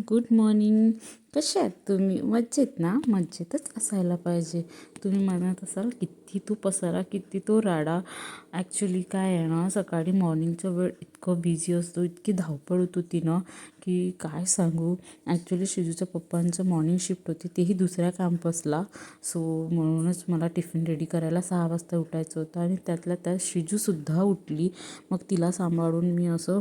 Good morning. कसे आहात तुम्ही? मजेत ना? मजेतच असायला पाहिजे. तुम्ही म्हणत असाल किती तो पसारा, किती तो राडा. ॲक्च्युली काय आहे ना, सकाळी मॉर्निंगचा वेळ इतकं बिझी असतो, इतकी धावपळ होत होती ना, की काय सांगू. ॲक्च्युली शिजूच्या पप्पांचं मॉर्निंग शिफ्ट होती, तेही दुसऱ्या कॅम्पसला. सो म्हणूनच मला टिफिन रेडी करायला 6 वाजता उठायचं होतं आणि त्यातल्या त्यात शिजूसुद्धा उठली. मग तिला सांभाळून मी असं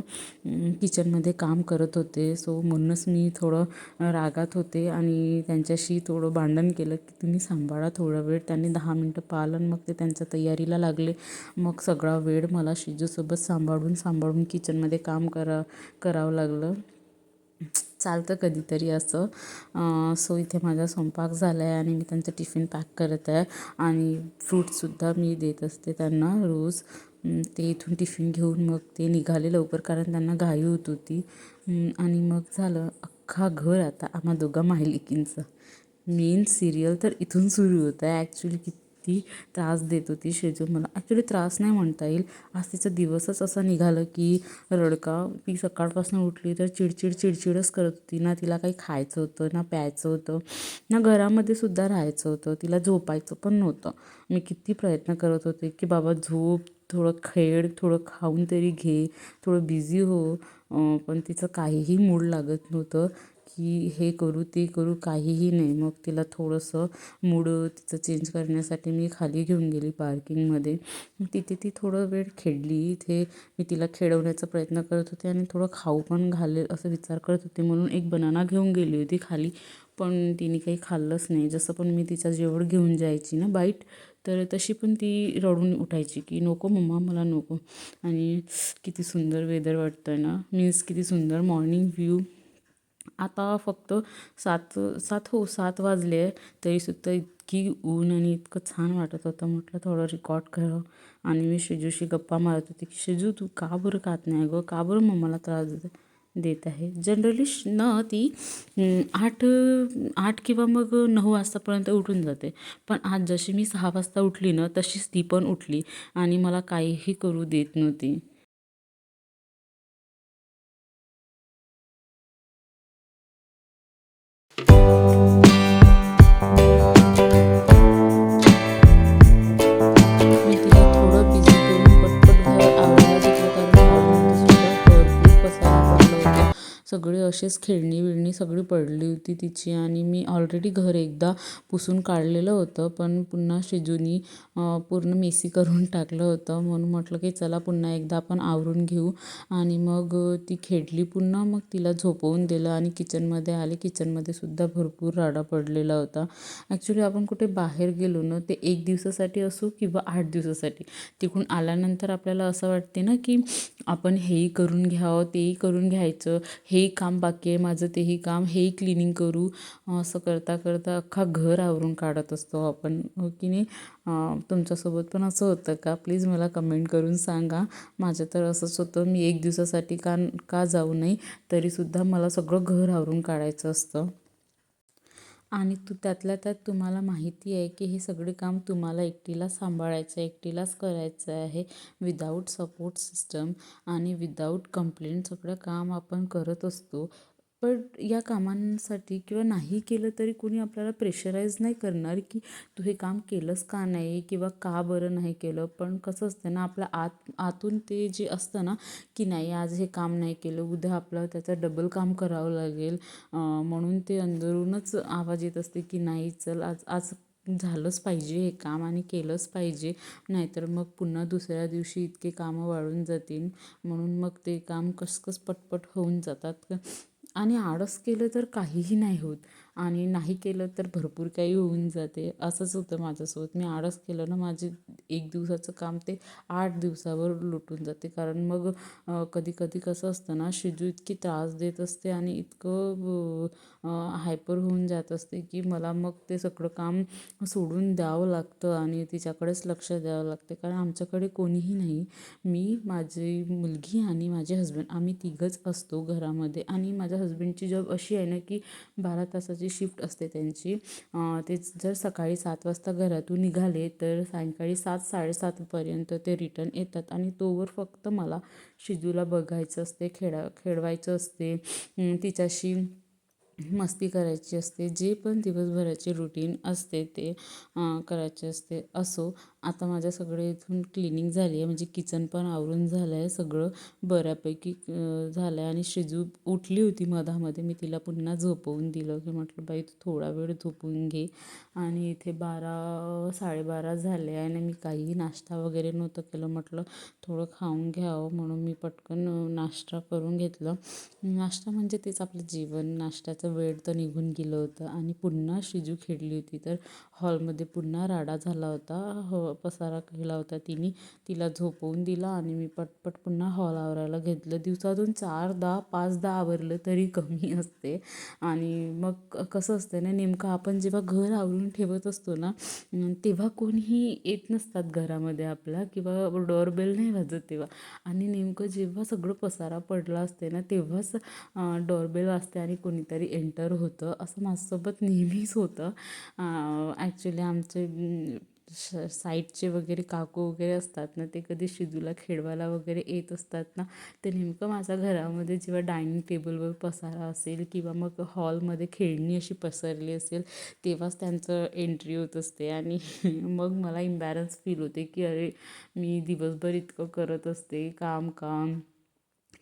किचनमध्ये काम करत होते. सो म्हणूनच मी थोडं रागात होते आणि त्यांच्याशी थोडं भांडण केलं की तुम्ही सांभाळा थोडा वेळ. त्यांनी 10 मिनटं पाहिलं आणि मग ते त्यांच्या तयारीला लागले. मग सगळा वेळ मला शिजूसोबत सांभाळून किचनमध्ये काम करावं लागलं. चालतं कधीतरी असं. सो इथे माझा स्वयंपाक झाला आहे आणि मी त्यांचं टिफिन पॅक करत आहे आणि फ्रूटसुद्धा मी देत असते त्यांना रोज. ते इथून टिफिन घेऊन मग ते निघाले लवकर, कारण त्यांना घाई होत होती. आणि मग झालं अख्खा घर आता आम्हा दोघा माहिलिकींचं. मेन सिरियल तर इथून सुरू होतं आहे. ॲक्च्युली किती त्रास देत होती शेजू मला. ॲक्च्युली त्रास नाही म्हणता येईल, आज तिचा दिवसच असा निघालं की रडका. ती सकाळपासून उठली तर चिडचिडच करत होती. ना तिला काही खायचं होतं, ना प्यायचं होतं, ना घरामध्ये सुद्धा राहायचं होतं. तिला झोपायचं पण नव्हतं. मी किती प्रयत्न करत होते की बाबा झोप, थोडं खेळ, थोडं खाऊन तरी घे, थोडं बिझी हो. पण तिचं काहीही मूड लागत नव्हतं की हे करू ते करू, काहीही नाही. मग तिला थोडंसं मूड तिचं चेंज करण्यासाठी मी खाली घेऊन गेली पार्किंगमध्ये. तिथे ती थोडं वेळ खेळली. इथे मी तिला खेळवण्याचा प्रयत्न करत होते आणि थोडं खाऊ पण घालेल असं विचार करत होते, म्हणून एक बनाना घेऊन गेली होती खाली. पण तिने काही खाल्लंच नाही. जसं पण मी तिच्या जवळ घेऊन जायची ना बाईट, तर तशी पण ती रडून उठायची की नको मम्मा, मला नको. आणि किती सुंदर वेदर वाटतं आहे ना, मीन्स किती सुंदर मॉर्निंग व्ह्यू. आता फक्त 7 वाजले आहे, तरीसुद्धा इतकी ऊन आणि इतकं छान वाटत होतं. म्हटलं थोडं रेकॉर्ड करावं. आणि मी शिजूशी गप्पा मारत होते की शिजू तू का बरं खात नाही गं, का बरं मम्माला त्रास देत आहे. जनरली ती 8 किंवा मग 9 वाजतापर्यंत उठून जाते. पण आज जशी मी 6 वाजता उठली ना, तशीच ती पण उठली आणि मला काहीही करू देत नव्हती. मी तिला थोडं बिझी करून पटपट घर आवरायला घेतलं, कारण हॉलमध्ये सुद्धा भरपूर पसारा पडलं होतं. सगळे असेच खेळणी सगळी पडली होती तिची. आणि मी ऑलरेडी घर एकदा पुसून काढलेलं होतं, पण पुन्हा शिजूनी पूर्ण मेसी करून टाकलं होतं. म्हणून म्हटलं की चला पुन्हा एकदा आपण आवरून घेऊ. आणि मग ती खेळली पुन्हा. मग तिला झोपवून दिलं आणि किचनमध्ये आले. किचनमध्ये सुद्धा भरपूर राडा पडलेला होता. ॲक्च्युली आपण कुठे बाहेर गेलो ना, ते 1 दिवसासाठी असो किंवा 8 दिवसासाठी, तिकडून आल्यानंतर आपल्याला असं वाटते ना की आपण हेही करून घ्यावं, तेही करून घ्यायचं, हेही काम बाकी आहे माझं, तेही काम, हेही क्लिनिंग करू. असं करता करता अख्खा घर आवरून काढत असतो आपण, हो की नाही. तुमच्यासोबत पण असं होतं का? प्लीज मला कमेंट करून सांगा. माझं तर असंच होतं. मी 1 दिवसासाठी का जाऊ नये, तरीसुद्धा मला सगळं घर आवरून काढायचं असतं. आणि त्यातल्या त्यात तुम्हाला माहिती आहे की हे सगळे काम तुम्हाला एकटीला सांभाळायचं आहे, एकटीलाच करायचं आहे, विदाऊट सपोर्ट सिस्टम आणि विदाऊट कंप्लेंट सगळं काम आपण करत असतो. पण या कामांसाठी किंवा नाही केलं तरी कोणी आपल्याला प्रेशराईज नाही करणार की तू हे काम केलंस का नाही किंवा का बरं नाही केलं. पण कसं असतं ना, आपल्या आतून ते जे असतं ना की नाही, आज हे काम नाही केलं, उद्या आपल्याला त्याचं डबल काम करावं लागेल. म्हणून ते अंदरूनच आवाज येत असते की नाही चल, आज आज झालंच पाहिजे हे काम आणि केलंच पाहिजे, नाहीतर मग पुन्हा दुसऱ्या दिवशी इतके कामं वाढून जातील. म्हणून मग ते काम कसकस पटपट होऊन जातात. आणि आळस केलं तर काहीही नाही होत आणि नाही केलं तर भरपूर काही होऊन जाते. असंच होतं माझ्यासोबत. मी आळस केलं ना, माझे 1 दिवसाचं काम ते 8 दिवसावर लुटून जाते. कारण मग कधी कधी कसं असतं ना, शिजू इतकी त्रास देत असते आणि इतकं हायपर होऊन जात असते की मला मग ते सगळं काम सोडून द्यावं लागतं आणि तिच्याकडेच लक्ष द्यावं लागते. कारण आमच्याकडे कोणीही नाही. मी, माझी मुलगी आणि माझे हस्बंड, आम्ही तिघंच असतो घरामध्ये. आणि माझ्या हस्बंडची जॉब अशी आहे ना की 12 तासाची शिफ्ट असते त्यांची. ते जर सकाळी 7 वाजता घरातून निघाले तर सायंकाळी 7-7:30पर्यंत ते रिटर्न येतात. आणि तोवर फक्त मला शिजूला बघायचं असते, खेळवायचं असते, तिच्याशी मस्ती करायची असते, जे पण दिवसभराचे रुटीन असते ते करायचे असते. असो, आता माझ्या सगळे इथून क्लिनिंग झाली आहे, म्हणजे किचन पण आवरून झालं आहे, सगळं बऱ्यापैकी झालं आहे. आणि शिजू उठली होती मधामध्ये, मी तिला पुन्हा झोपवून दिलं, की म्हटलं बाई तू थोडा वेळ झोपून घे. आणि इथे 12 साडेबारा झाले आहे आणि मी काहीही नाश्ता वगैरे नव्हतं केलं. म्हटलं थोडं खाऊन घ्यावं म्हणून मी पटकन नाश्ता करून घेतलं. नाश्ता म्हणजे तेच आपलं जेवण. नाश्त्याचं वेळ तर निघून गेलं होतं आणि पुन्हा शिजू खेळली होती, तर हॉलमध्ये पुन्हा राडा झाला होता. पसारा केला होता तिने. तिला झोपवून दिला आणि मी पटपट पुन्हा हॉल आवरायला घेतलं. दिवसातून 4-10-5दा आवरलं तरी कमी असते. आणि मग कसं असतं ना, नेमकं आपण जेव्हा घर आवरून ठेवत असतो ना, तेव्हा कोणीही येत नसतात घरामध्ये आपल्या, किंवा डोअरबेल नाही वाजत तेव्हा. आणि नेमकं जेव्हा सगळं पसारा पडला असते ना, तेव्हाच डोअरबेल वाजते आणि कोणीतरी एंटर होतं. असं माझ्यासोबत नेहमीच होतं. ॲक्च्युली आमचे साईडचे वगैरे काकू वगैरे असतात ना, ते कधी शिजूला खेळवायला वगैरे येत असतात ना, ते नेमकं माझ्या घरामध्ये जेव्हा डायनिंग टेबलवर पसारा असेल किंवा मग हॉलमध्ये खेळणी अशी पसरली असेल, तेव्हाच त्यांचं एंट्री होत असते. आणि मग मला इम्बॅरन्स फील होते, की अरे मी दिवसभर इतकं करत असते काम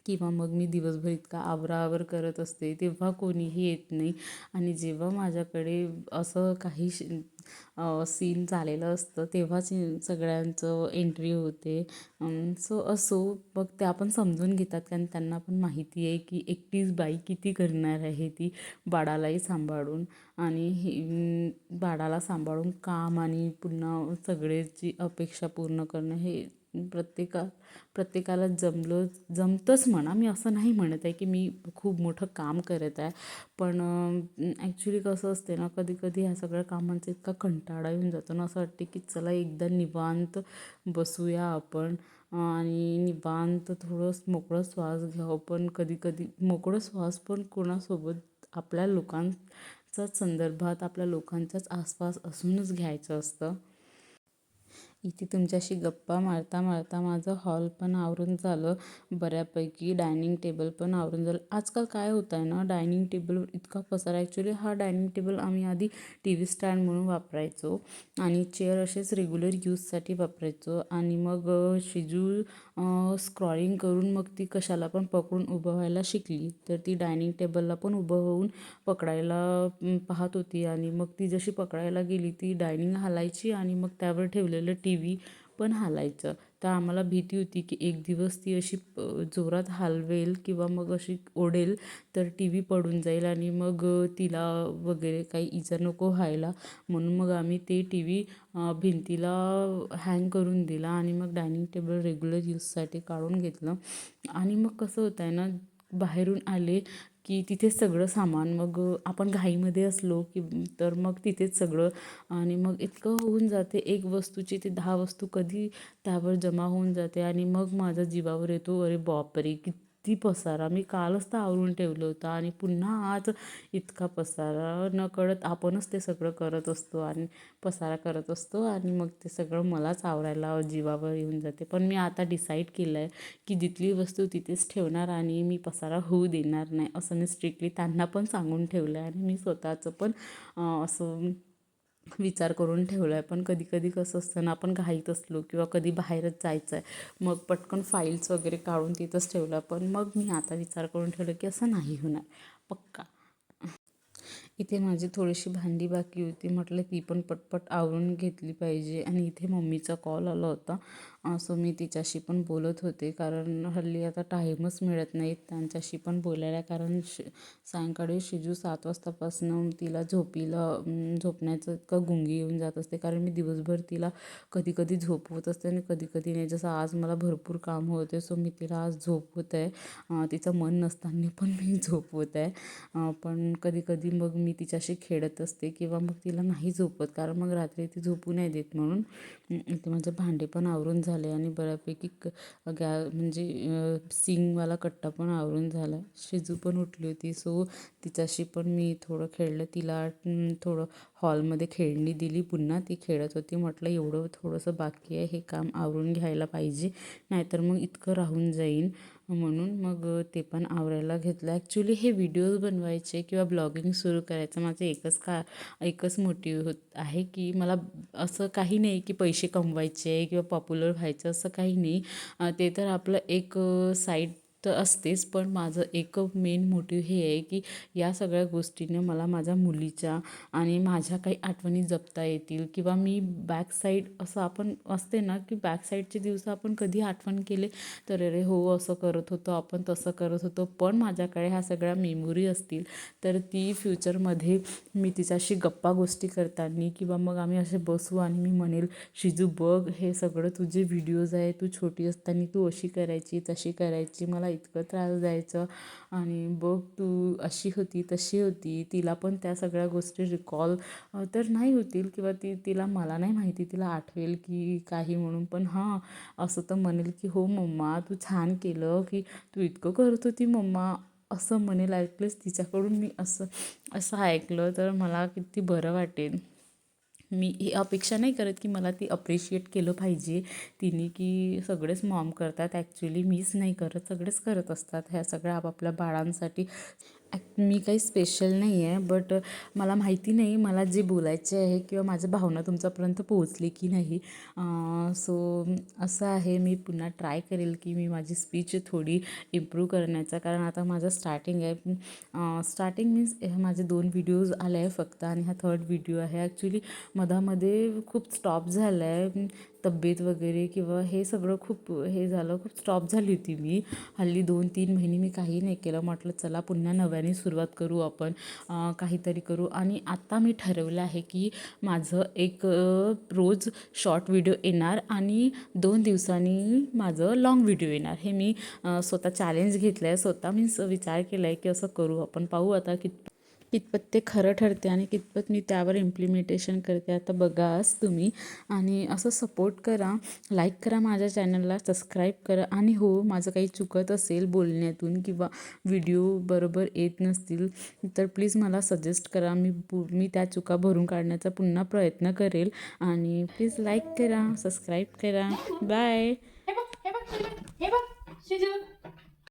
किंवा मग मी दिवसभर इतका आवराआवर करत असते, तेव्हा कोणीही येत नाही. आणि जेव्हा माझ्याकडे असं काही सीन झालेलं असतं, तेव्हाच सगळ्यांचं एंट्री होते. सो असो, मग ते आपण समजून घेतात, कारण त्यांना पण माहिती आहे की एकटीच बाई किती करणार आहे ती, बाळालाही सांभाळून. आणि बाळाला सांभाळून काम आणि पुन्हा सगळ्याची अपेक्षा पूर्ण करणं हे प्रत्येकाला जमतंच म्हणा. मी असं नाही म्हणत आहे की मी खूप मोठं काम करत आहे, पण ॲक्च्युली कसं असते ना, कधी कधी ह्या सगळ्या कामांचा इतका कंटाळा येऊन जातो ना, असं वाटते की चला एकदा निवांत बसूया आपण आणि निवांत थोडं मोकळं श्वास घ्यावं. पण कधी कधी मोकळं श्वास पण कोणासोबत, आपल्या लोकांच्याच संदर्भात, आपल्या लोकांच्याच आसपास असूनच घ्यायचं असतं. इथे तुमच्याशी गप्पा मारता मारता माझं हॉल पण आवरून झालं बऱ्यापैकी, डायनिंग टेबल पण आवरून झालं. आजकाल काय होतं आहे ना, डायनिंग टेबलवर इतका पसारा. ॲक्च्युली हा डायनिंग टेबल आम्ही आधी टी व्ही स्टँड म्हणून वापरायचो आणि चेअर असेच रेग्युलर यूजसाठी वापरायचो. आणि मग शिजू स्क्रॉलिंग करून मग ती कशाला पण पकडून उभं व्हायला शिकली, तर ती डायनिंग टेबलला पण उभं होऊन पकडायला पाहत होती. आणि मग ती जशी पकडायला गेली, ती डायनिंग हालायची आणि मग त्यावर ठेवलेलं टी व्ही पण हालायचं. तर आम्हाला भीती होती की एक दिवस ती अशी जोरात हलवेल किंवा मग अशी ओढेल तर टी व्ही पडून जाईल आणि मग तिला वगैरे काही इजा नको व्हायला, म्हणून मग आम्ही ते टी व्ही भिंतीला हँग करून दिला आणि मग डायनिंग टेबल रेग्युलर यूजसाठी काढून घेतलं. आणि मग कसं होतं आहे ना, बाहेरून आले की तिथेच सगळं सामान, मग आपण घाईमध्ये असलो की तर मग तिथेच सगळं. आणि मग इतकं होऊन जाते, एक वस्तूची ते 10 वस्तू कधी त्यावर जमा होऊन जाते. आणि मग माझ्या जीवावर येतो, अरे बापरे किती पसारा, मी कालच तर आवरून ठेवलं होतं आणि पुन्हा आज इतका पसारा. नकळत आपणच ते सगळं करत असतो आणि पसारा करत असतो आणि मग ते सगळं मलाच आवरायला जीवावर येऊन जाते. पण मी आता डिसाईड केलं आहे की जिथली वस्तू तिथेच ठेवणार आणि मी पसारा होऊ देणार नाही, असं मी स्ट्रिक्टली त्यांना पण सांगून ठेवलं आहे. आणि मी स्वतःचं पण असं विचार करून ठेवला आहे. पण कधी कधी कसं असतं ना, आपण घाईत असलो किंवा कधी बाहेरच जायचं आहे, मग पटकन फाईल्स वगैरे काढून तिथंच ठेवलं. पण मग मी आता विचार करून ठेवलं की असं नाही होणार पक्का. इथे माझी थोडीशी भांडी बाकी होती, म्हटलं ती पण पटपट आवरून घेतली पाहिजे. आणि इथे मम्मीचा कॉल आला होता, असं मी तिच्याशी पण बोलत होते, कारण हल्ली आता टाईमच मिळत नाही त्यांच्याशी पण बोलायला. कारण सायंकाळी शिजू 7 वाजतापासून तिला झोपण्याचं इतकं गुंगी येऊन जात असते, कारण मी दिवसभर तिला कधी कधी झोपवत असते आणि कधी कधी नाही. जसं आज मला भरपूर काम होते, सो मी तिला आज झोपवत आहे, तिचं मन नसताना पण मी झोपवत आहे. पण कधी कधी मग मी तिच्याशी खेळत असते किंवा मग तिला नाही झोपत, कारण मग रात्री ती झोपू नाही देत. म्हणून इथे माझे भांडे पण आवरून झाले आणि बऱ्यापैकी म्हणजे सिंगवाला कट्टा पण आवरून झाला. शिजू पण उठली होती, सो तिच्याशी पण मी थोडं खेळलं. तिला थोडं हॉलमध्ये खेळणी दिली, पुन्हा ती खेळत होती. म्हटलं एवढं थोडंसं बाकी आहे, हे काम आवरून घ्यायला पाहिजे, नाहीतर मग इतकं राहून जाईन. म्हणून मग ते पण आवरायला घेतलं. ॲक्च्युली हे व्हिडिओज बनवायचे किंवा ब्लॉगिंग सुरू करायचं माझं एकच मोटिव्ह आहे की मला असं काही नाही की पैसे कमवायचे किंवा पॉप्युलर व्हायचं असं काही नाही. ते तर आपलं एक साईड तर असतेच, पण माझं एक मेन मोटिव्ह हे आहे की या सगळ्या गोष्टीने मला माझ्या मुलीच्या आणि माझ्या काही आठवणी जपता येतील किंवा मी बॅक साईड असं आपण असते ना की बॅक साईडचे दिवस आपण कधी आठवण केले तर अरे हो असं करत होतो आपण, तसं करत होतो, पण माझ्याकडे ह्या सगळ्या मेमोरी असतील तर ती फ्युचरमध्ये मी तिच्याशी गप्पा गोष्टी करताना किंवा मग आम्ही असे बसू आणि मी म्हणेल शिजू बघ हे सगळं तुझे व्हिडिओज आहे, तू छोटी असताना तू अशी करायची तशी करायची, मला इतकं त्रास द्यायचं आणि बघ तू अशी होती तशी होती. तिला पण त्या सगळ्या गोष्टी रिकॉल तर नाही होतील किंवा तिला मला नाही माहिती तिला आठवेल की काही म्हणून, पण हां असं तर म्हणेल की हो मम्मा तू छान केलं की तू इतकं करत होती मम्मा असं म्हणेल. ऐकलंच तिच्याकडून मी असं असं ऐकलं तर मला किती बरं वाटेल. मी ही अपेक्षा नाही करत की मला ती अप्रिशिएट केलं पाहिजे तिने की सगळेच मॉम करतात. ॲक्च्युली मीच नाही करत, सगळेच करत असतात ह्या सगळ्या आपापल्या बाळांसाठी. मी काही स्पेशल नाही आहे, बट मला माहिती नाही मला जे बोलायचे आहे किंवा माझ्या भावना तुमच्यापर्यंत पोहोचली की नाही. सो असं आहे, मी पुन्हा ट्राय करेल की मी माझी स्पीच थोडी इम्प्रूव्ह करण्याचा, कारण आता माझं स्टार्टिंग आहे. स्टार्टिंग मीन्स माझे 2 व्हिडिओज आले आहे फक्त आणि हा 3rd व्हिडिओ आहे. ॲक्च्युली मधामध्ये खूप स्टॉप झालं आहे तब्येत वगैरे किंवा हे सगळं खूप हे झालं, खूप स्टॉप झाली होती मी. हल्ली 2-3 महिने मी काही नाही केलं. म्हटलं चला पुन्हा नव्याने सुरुवात करू आपण, काहीतरी करू. आणि आत्ता मी ठरवलं आहे की माझं एक रोज शॉर्ट व्हिडिओ येणार आणि 2 दिवसांनी माझं लाँग व्हिडिओ येणार. हे मी स्वतः चॅलेंज घेतलं आहे, स्वतः मी विचार केला आहे की असं करू आपण. पाहू आता कितपत ते खरं ठरते आणि कितपत मी त्यावर इम्प्लिमेंटेशन करते आता बघाच तुम्ही. आणि असं सपोर्ट करा, लाईक करा माझ्या चॅनलला, सबस्क्राईब करा. आणि हो माझं काही चुकत असेल बोलण्यातून किंवा व्हिडिओ बरोबर येत नसतील तर प्लीज मला सजेस्ट करा. मी त्या चुका भरून काढण्याचा पुन्हा प्रयत्न करेल. आणि प्लीज लाईक करा, सबस्क्राईब करा. बाय. हे बघ शिजू